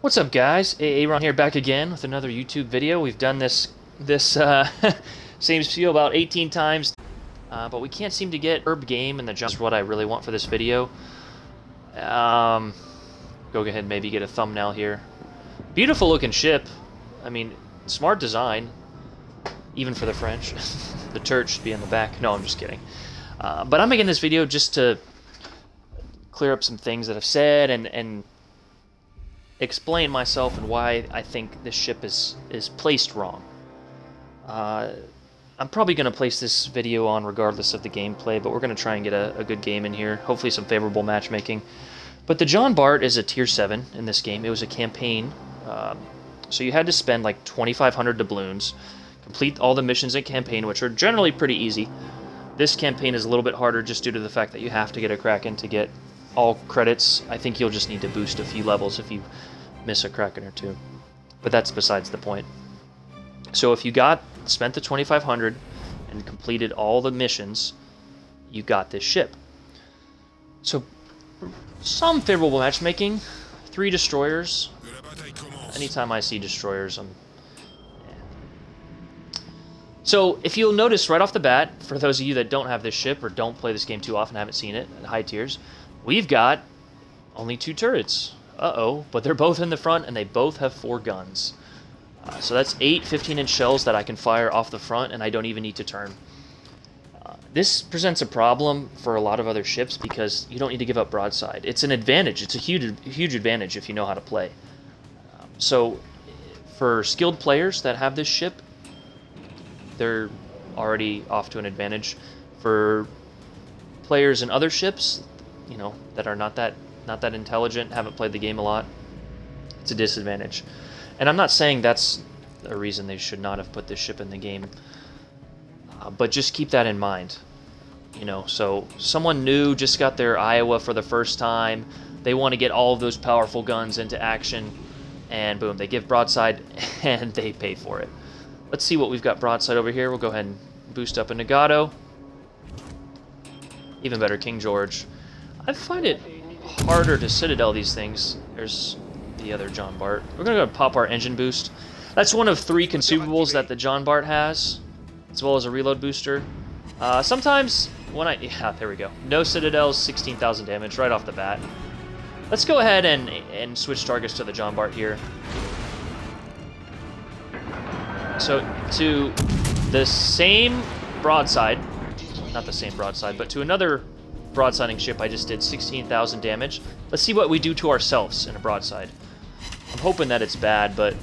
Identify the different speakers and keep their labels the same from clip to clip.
Speaker 1: What's up, guys? Aaron here, back again with another YouTube video. We've done this same spiel about 18 times, but we can't seem to get herb game and the just what I really want for this video. Go ahead and maybe get a thumbnail here. Beautiful looking ship. I mean, smart design, even for the French. The turret should be in the back. No, I'm just kidding. But I'm making this video just to clear up some things that I've said and explain myself and why I think this ship is placed wrong. I'm probably going to place this video on regardless of the gameplay, but we're going to try and get a good game in here. Hopefully some favorable matchmaking. But the Jean Bart is a tier 7 in this game. It was a campaign, so you had to spend like 2,500 doubloons, complete all the missions in campaign, which are generally pretty easy. This campaign is a little bit harder just due to the fact that you have to get a Kraken to get all credits. I think you'll just need to boost a few levels if you miss a Kraken or two. But that's besides the point. So if you spent the 2,500 and completed all the missions, you got this ship. So some favorable matchmaking, 3 destroyers. Anytime I see destroyers, So if you'll notice right off the bat, for those of you that don't have this ship or don't play this game too often, haven't seen it at high tiers, we've got only 2 turrets. Uh-oh, but they're both in the front and they both have 4 guns. So that's 8 15-inch shells that I can fire off the front and I don't even need to turn. This presents a problem for a lot of other ships because you don't need to give up broadside. It's an advantage. It's a huge advantage if you know how to play. So for skilled players that have this ship, they're already off to an advantage. For players in other ships, you know, that are not that intelligent, haven't played the game a lot, it's a disadvantage. And I'm not saying that's a reason they should not have put this ship in the game, but just keep that in mind. You know, so someone new just got their Iowa for the first time, they want to get all of those powerful guns into action, and boom, they give broadside and they pay for it. Let's see what we've got broadside over here. We'll go ahead and boost up a Nagato. Even better, King George. I find it harder to Citadel these things. There's the other Jean Bart. We're going to go pop our engine boost. That's one of 3 consumables that the Jean Bart has, as well as a reload booster. Sometimes when yeah, there we go. No Citadels, 16,000 damage right off the bat. Let's go ahead and switch targets to the Jean Bart here. So to the same broadside, not the same broadside, but to another broadsiding ship I just did 16,000 damage. Let's see what we do to ourselves in a broadside. I'm hoping that it's bad, but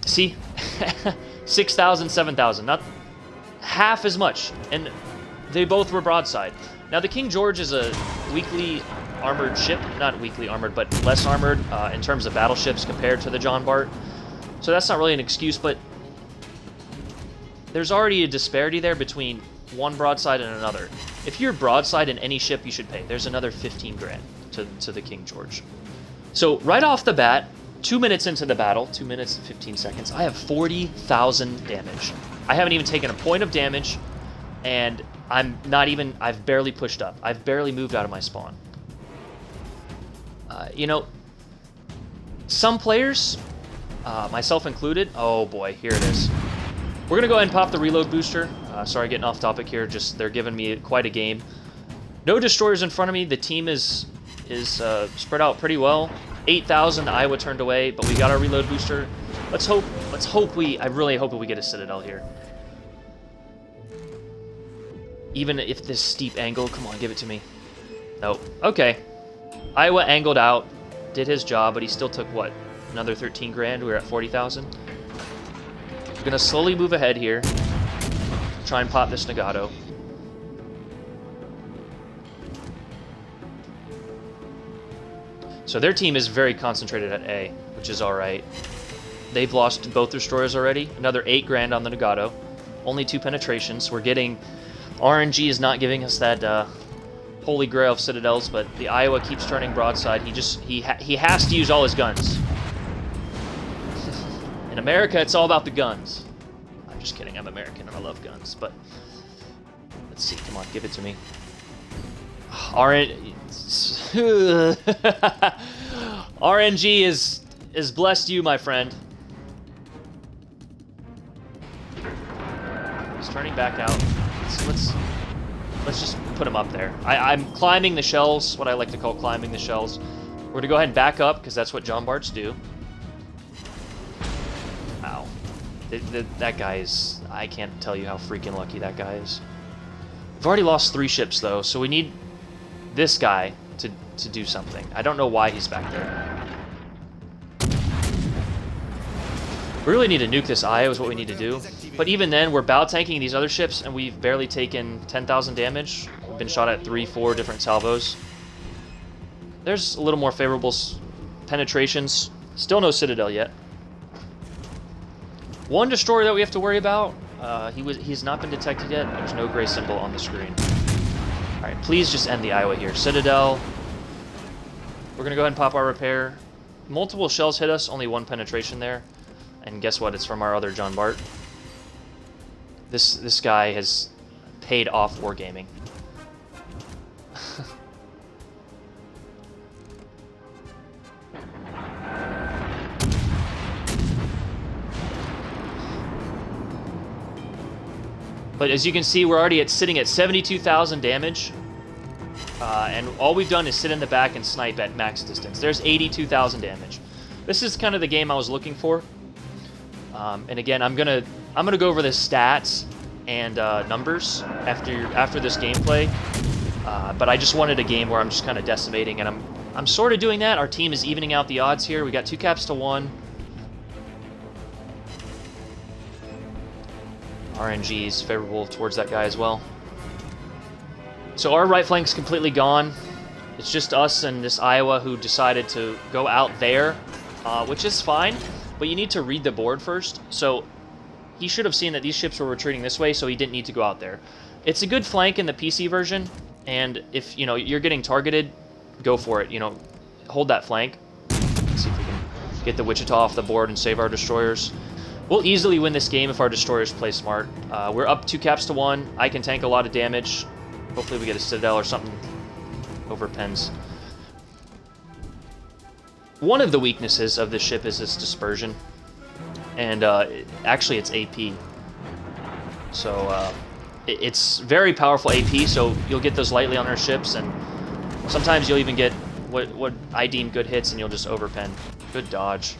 Speaker 1: see, 6,000, 7,000, not half as much, and they both were broadside. Now the King George is a weakly armored ship, not weakly armored, but less armored in terms of battleships compared to the Jean Bart. So that's not really an excuse, but there's already a disparity there between one broadside and another. If you're broadside in any ship, you should pay. There's another 15 grand to the King George. So right off the bat, 2 minutes into the battle, 2 minutes and 15 seconds, I have 40,000 damage. I haven't even taken a point of damage, and I've barely pushed up. I've barely moved out of my spawn. You know, some players, myself included, oh boy, here it is. We're going to go ahead and pop the reload booster. Sorry, getting off topic here. Just they're giving me quite a game. No destroyers in front of me. The team is spread out pretty well. 8,000 Iowa turned away, but we got our reload booster. Let's hope I really hope we get a Citadel here. Even if this steep angle, come on, give it to me. Nope. Okay. Iowa angled out, did his job, but he still took what? Another 13 grand. We were at 40,000. We're gonna slowly move ahead here. Try and pop this Nagato. So their team is very concentrated at A, which is alright. They've lost both destroyers already. Another 8 grand on the Nagato. Only 2 penetrations. We're getting... RNG is not giving us that holy grail of Citadels, but the Iowa keeps turning broadside. He has to use all his guns. In America, it's all about the guns. I'm just kidding. I'm American and I love guns, but let's see. Come on, give it to me. RNG is has blessed you, my friend. He's turning back out. Let's just put him up there. I'm climbing the shells, what I like to call climbing the shells. We're going to go ahead and back up, because that's what Jean Barts do. Ow. That guy is... I can't tell you how freaking lucky that guy is. We've already lost 3 ships, though, so we need this guy to do something. I don't know why he's back there. We really need to nuke this Io is what we need to do. But even then, we're bow tanking these other ships, and we've barely taken 10,000 damage. We've been shot at 3-4 different salvos. There's a little more favorable penetrations. Still no Citadel yet. One destroyer that we have to worry about. He's not been detected yet. There's no gray symbol on the screen. Alright, please just end the Iowa here. Citadel. We're going to go ahead and pop our repair. Multiple shells hit us, only 1 penetration there. And guess what? It's from our other Jean Bart. This guy has paid off wargaming. But as you can see, we're already sitting at 72,000 damage. And all we've done is sit in the back and snipe at max distance. There's 82,000 damage. This is kind of the game I was looking for. And again, I'm gonna go over the stats and numbers after this gameplay. But I just wanted a game where I'm just kind of decimating, and I'm sort of doing that. Our team is evening out the odds here. We got 2 caps to 1. RNG is favorable towards that guy as well. So our right flank's completely gone. It's just us and this Iowa who decided to go out there, which is fine, but you need to read the board first. So he should have seen that these ships were retreating this way, so he didn't need to go out there. It's a good flank in the PC version, and if you're getting targeted, go for it. Hold that flank. Let's see if we can get the Wichita off the board and save our destroyers. We'll easily win this game if our destroyers play smart. We're up 2 caps to 1. I can tank a lot of damage. Hopefully we get a Citadel or something over pens. One of the weaknesses of this ship is its dispersion. And actually it's AP. So it's very powerful AP, so you'll get those lightly on our ships, and sometimes you'll even get what I deem good hits, and you'll just overpen. Good dodge.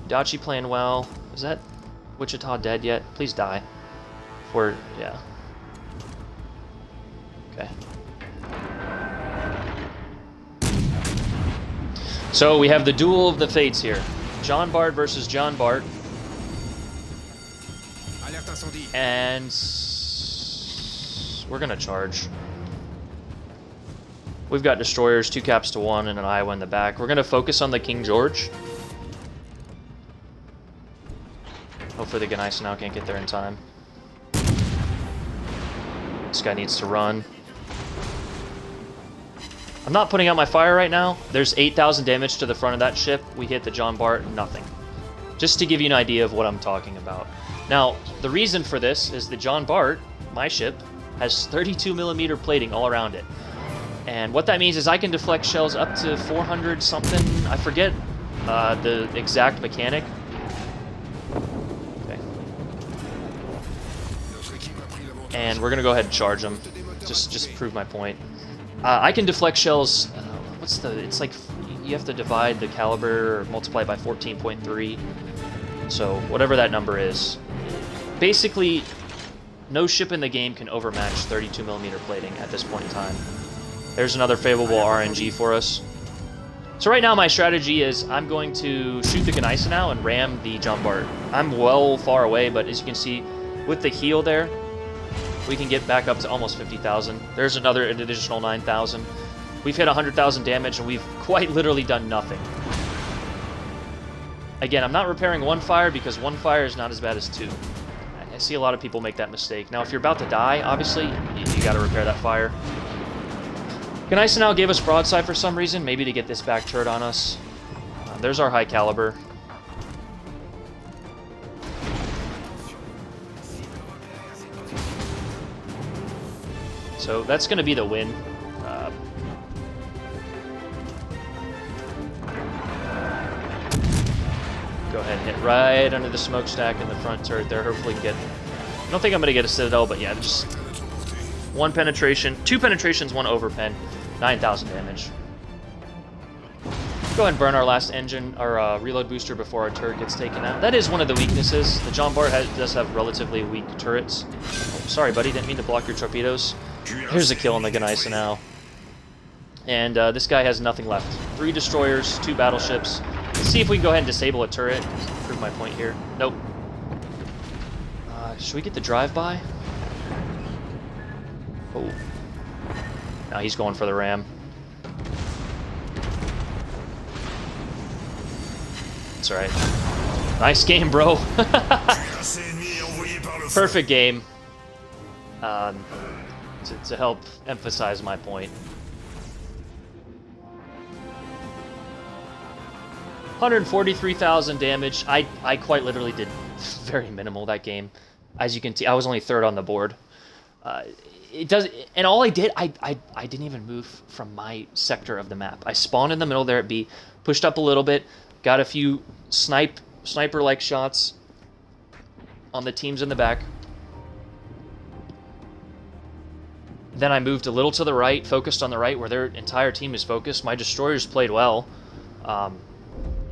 Speaker 1: Dachi playing well. Is that Wichita dead yet? Please die. Yeah. Okay. So we have the duel of the fates here. Jean Bart versus Jean Bart. And we're gonna charge. We've got destroyers, 2 caps to 1, and an Iowa in the back. We're gonna focus on the King George. Hopefully the Gneisenau can't get there in time. This guy needs to run. I'm not putting out my fire right now. There's 8,000 damage to the front of that ship. We hit the Jean Bart, nothing. Just to give you an idea of what I'm talking about. Now, the reason for this is the Jean Bart, my ship, has 32mm plating all around it. And what that means is I can deflect shells up to 400 something. I forget the exact mechanic. And we're gonna go ahead and charge them, just to prove my point. I can deflect shells. It's like you have to divide the caliber or multiply by 14.3. So whatever that number is. Basically, no ship in the game can overmatch 32mm plating at this point in time. There's another favorable RNG for us. So right now my strategy is I'm going to shoot the Gneisenau and ram the Jean Bart. I'm well far away, but as you can see, with the heal there, we can get back up to almost 50,000. There's an additional 9,000. We've hit 100,000 damage, and we've quite literally done nothing. Again, I'm not repairing 1 fire because 1 fire is not as bad as 2. I see a lot of people make that mistake. Now, if you're about to die, obviously, you got to repair that fire. Gneisenau gave us broadside for some reason, maybe to get this back turret on us. There's our high caliber. So that's going to be the win. ahead and hit right under the smokestack in the front turret there. Hopefully get... I don't think I'm going to get a Citadel, but yeah, just 1 penetration. 2 penetrations, 1 overpen. 9,000 damage. Go ahead and burn our last engine, our reload booster before our turret gets taken out. That is one of the weaknesses. The Jean Bart does have relatively weak turrets. Oh, sorry, buddy. Didn't mean to block your torpedoes. Here's a kill on the Geneisa now. And this guy has nothing left. 3 destroyers, 2 battleships. Let's see if we can go ahead and disable a turret. Prove my point here. Nope. Should we get the drive-by? Oh. Now he's going for the ram. That's alright. Nice game, bro. Perfect game. To help emphasize my point. 143,000 damage. I quite literally did very minimal that game. As you can see, I was only 3rd on the board. It does, and all I did, I didn't even move from my sector of the map. I spawned in the middle there at B, pushed up a little bit, got a few sniper-like shots on the teams in the back. Then I moved a little to the right, focused on the right where their entire team is focused. My destroyers played well.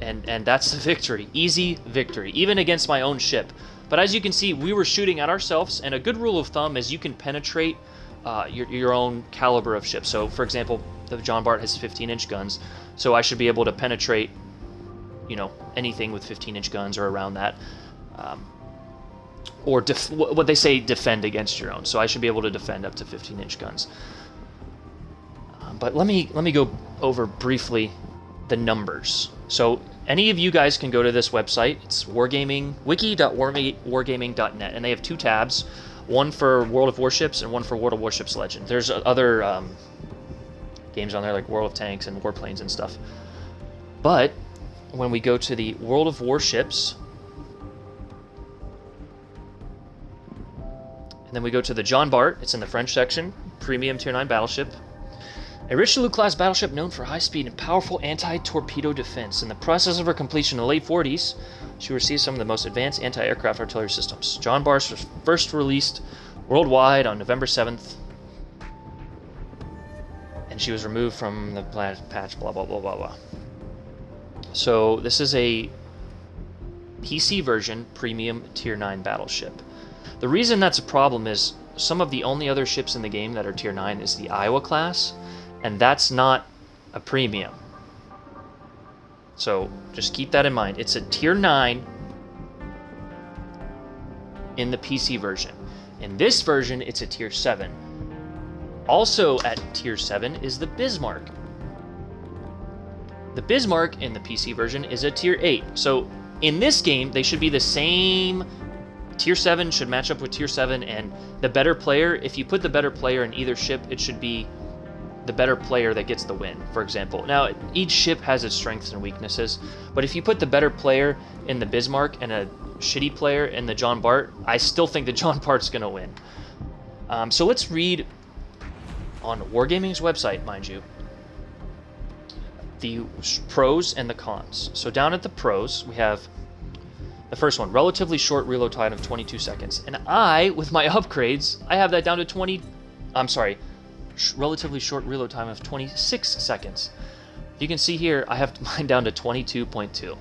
Speaker 1: And that's the victory. Easy victory, even against my own ship. But as you can see, we were shooting at ourselves, and a good rule of thumb is you can penetrate your own caliber of ship. So, for example, the Jean Bart has 15-inch guns, so I should be able to penetrate, you know, anything with 15-inch guns or around that. Or what they say, defend against your own. So I should be able to defend up to 15-inch guns. But let me go over briefly the numbers. So any of you guys can go to this website. It's Wargaming, wiki.wargaming.net, and they have 2 tabs, one for World of Warships and one for World of Warships Legend. There's other games on there like World of Tanks and Warplanes and stuff. But when we go to the World of Warships, and then we go to the Jean Bart, it's in the French section, premium tier 9 battleship. A Richelieu-class battleship known for high speed and powerful anti-torpedo defense. In the process of her completion in the late 40s, she received some of the most advanced anti-aircraft artillery systems. Jean Bart was first released worldwide on November 7th, and she was removed from the patch, blah, blah, blah, blah, blah. So this is a PC version premium tier 9 battleship. The reason that's a problem is some of the only other ships in the game that are tier 9 is the Iowa class, and that's not a premium. So just keep that in mind. It's a tier 9 in the PC version. In this version, it's a tier 7. Also at tier 7 is the Bismarck. The Bismarck in the PC version is a tier 8. So in this game, they should be the same. Tier 7 should match up with tier 7, and the better player, if you put the better player in either ship, it should be the better player that gets the win, for example. Now, each ship has its strengths and weaknesses, but if you put the better player in the Bismarck and a shitty player in the Jean Bart, I still think the Jean Bart's going to win. So let's read on Wargaming's website, mind you, the pros and the cons. So down at the pros, we have the first one, relatively short reload time of 22 seconds. And I, with my upgrades, I have that down to relatively short reload time of 26 seconds. You can see here, I have mine down to 22.2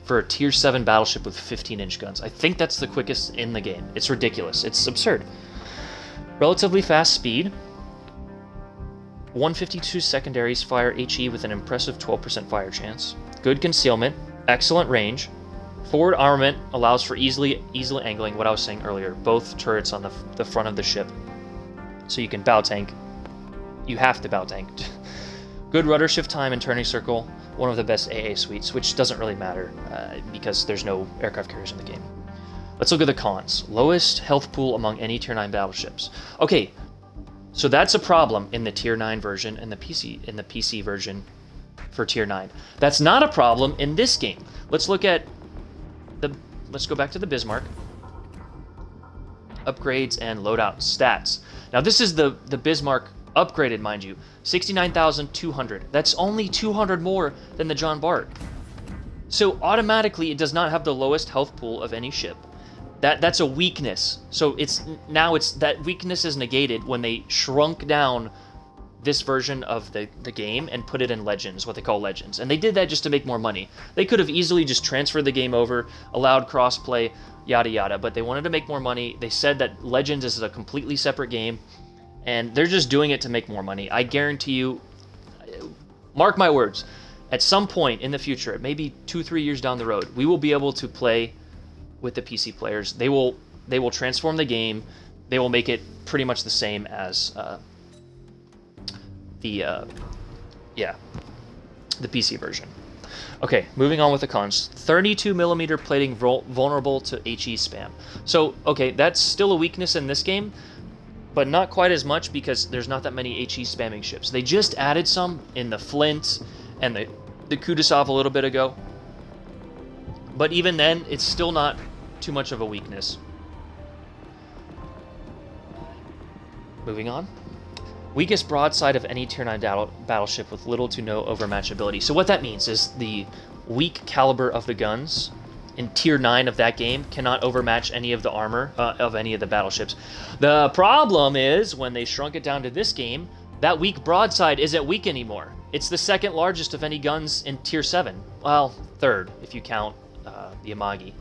Speaker 1: for a tier 7 battleship with 15-inch guns. I think that's the quickest in the game. It's ridiculous. It's absurd. Relatively fast speed. 152 secondaries fire HE with an impressive 12% fire chance. Good concealment. Excellent range. Forward armament allows for easily angling, what I was saying earlier. Both turrets on the front of the ship. So you can bow tank. You have to bow tank. Good rudder shift time and turning circle. One of the best AA suites, which doesn't really matter because there's no aircraft carriers in the game. Let's look at the cons. Lowest health pool among any tier 9 battleships. Okay, so that's a problem in the tier 9 version and the PC version for tier 9. That's not a problem in this game. Let's look at let's go back to the Bismarck. Upgrades and loadout stats. Now this is the Bismarck upgraded, mind you. 69,200. That's only 200 more than the Jean Bart. So automatically, it does not have the lowest health pool of any ship. That's a weakness. So it's that weakness is negated when they shrunk down this version of the game and put it in Legends, what they call Legends. And they did that just to make more money. They could have easily just transferred the game over, allowed crossplay, yada yada, but they wanted to make more money. They said that Legends is a completely separate game, and they're just doing it to make more money. I guarantee you, mark my words, at some point in the future, maybe 2-3 years down the road, we will be able to play with the PC players. They will transform the game. They will make it pretty much the same as the PC version. Okay, moving on with the cons. 32mm plating vulnerable to HE spam. So, okay, that's still a weakness in this game, but not quite as much because there's not that many HE spamming ships. They just added some in the Flint and the Kudasov a little bit ago. But even then, it's still not too much of a weakness. Moving on. Weakest broadside of any Tier 9 battleship with little to no overmatch ability. So what that means is the weak caliber of the guns in Tier 9 of that game cannot overmatch any of the armor of any of the battleships. The problem is, when they shrunk it down to this game, that weak broadside isn't weak anymore. It's the second largest of any guns in Tier 7. Well, third, if you count the Amagi.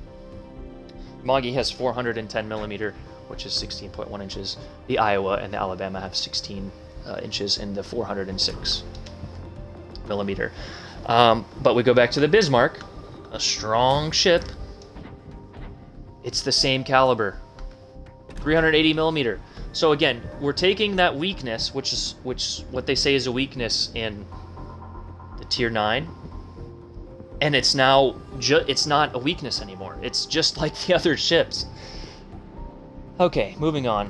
Speaker 1: Amagi has 410mm, which is 16.1 inches. The Iowa and the Alabama have 16 inches in the 406mm. But we go back to the Bismarck, a strong ship. It's the same caliber, 380mm. So again, we're taking that weakness, which what they say is a weakness in the Tier 9, and it's now it's not a weakness anymore. It's just like the other ships. Okay, moving on.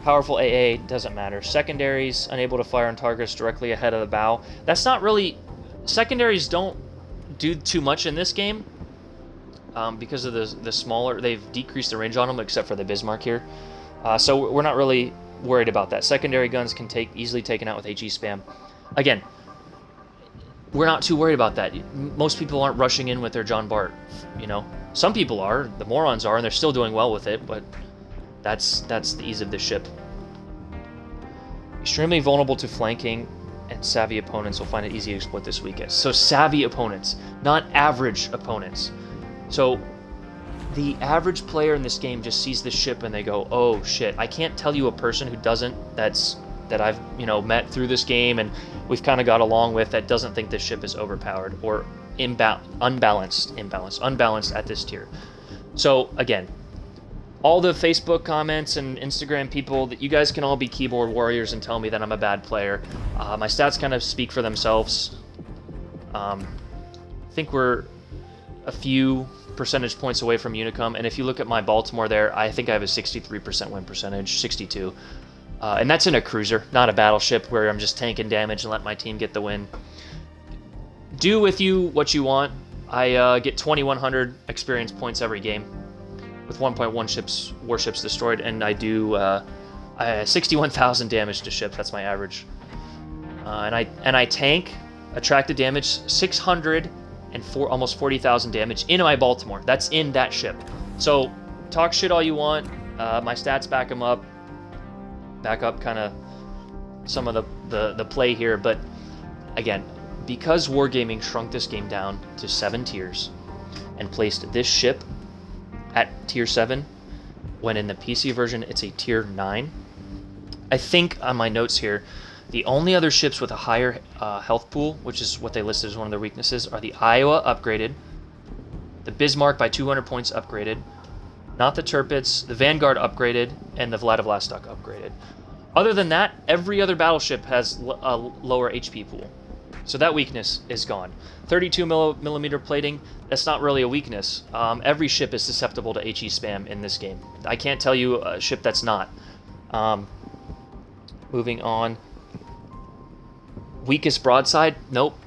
Speaker 1: Powerful AA, doesn't matter. Secondaries, unable to fire on targets directly ahead of the bow. That's not really... Secondaries don't do too much in this game because of the smaller... They've decreased the range on them, except for the Bismarck here. So we're not really worried about that. Secondary guns can easily taken out with HE spam. Again, we're not too worried about that. Most people aren't rushing in with their Jean Bart, you know. Some people are, the morons are, and they're still doing well with it, but that's the ease of the ship. Extremely vulnerable to flanking, and savvy opponents will find it easy to exploit this weakness. So savvy opponents, not average opponents. So the average player in this game just sees this ship and they go, oh shit. I can't tell you a person who doesn't, that I've met through this game and we've kind of got along with, that doesn't think this ship is overpowered or unbalanced at this tier. So again, all the Facebook comments and Instagram people, that you guys can all be keyboard warriors and tell me that I'm a bad player. My stats kind of speak for themselves. I think we're a few percentage points away from Unicum, and if you look at my Baltimore there, I think I have a 63% win percentage, 62. And that's in a cruiser, not a battleship where I'm just tanking damage and let my team get the win. Do with you what you want. I get 2,100 experience points every game with 1.1 warships destroyed, and I do 61,000 damage to ships. That's my average. And I tank attracted damage 600 and almost 40,000 damage in my Baltimore. That's in that ship. So talk shit all you want. My stats back them up. Back up kind of some of the play here, but again, because Wargaming shrunk this game down to 7 tiers and placed this ship at tier 7, when in the PC version it's a tier 9, I think on my notes here, the only other ships with a higher health pool, which is what they listed as one of their weaknesses, are the Iowa upgraded, the Bismarck by 200 points upgraded, not the Tirpitz, the Vanguard upgraded, and the Vladivostok upgraded. Other than that, every other battleship has a lower HP pool. So that weakness is gone. 32mm plating, that's not really a weakness. Every ship is susceptible to HE spam in this game. I can't tell you a ship that's not. Moving on. Weakest broadside? Nope.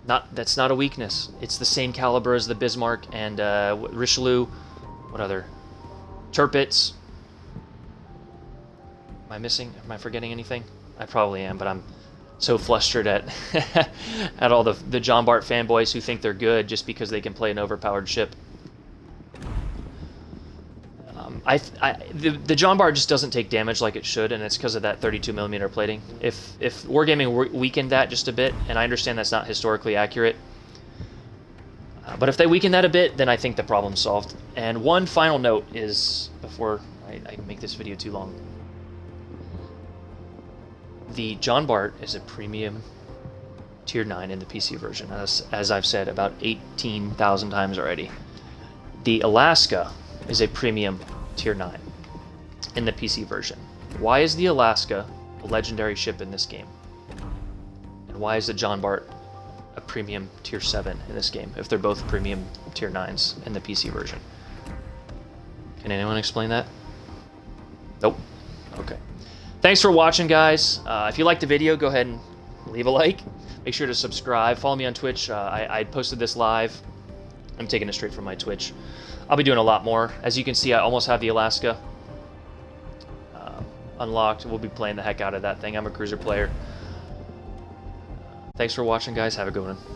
Speaker 1: That's not a weakness. It's the same caliber as the Bismarck and Richelieu. What other? Tirpitz. Am I missing? Am I forgetting anything? I probably am, but so flustered at at all the Jean Bart fanboys who think they're good just because they can play an overpowered ship. The Jean Bart just doesn't take damage like it should, and it's because of that 32mm plating. If Wargaming weakened that just a bit, and I understand that's not historically accurate, but if they weaken that a bit, then I think the problem's solved. And one final note is, before I make this video too long, the Jean Bart is a premium tier 9 in the PC version, as I've said about 18,000 times already. The Alaska is a premium tier 9 in the PC version. Why is the Alaska a legendary ship in this game? And why is the Jean Bart a premium tier 7 in this game if they're both premium tier 9s in the PC version? Can anyone explain that? Nope. Okay. Thanks for watching, guys. If you liked the video, go ahead and leave a like. Make sure to subscribe. Follow me on Twitch. I posted this live. I'm taking it straight from my Twitch. I'll be doing a lot more. As you can see, I almost have the Alaska unlocked. We'll be playing the heck out of that thing. I'm a cruiser player. Thanks for watching, guys. Have a good one.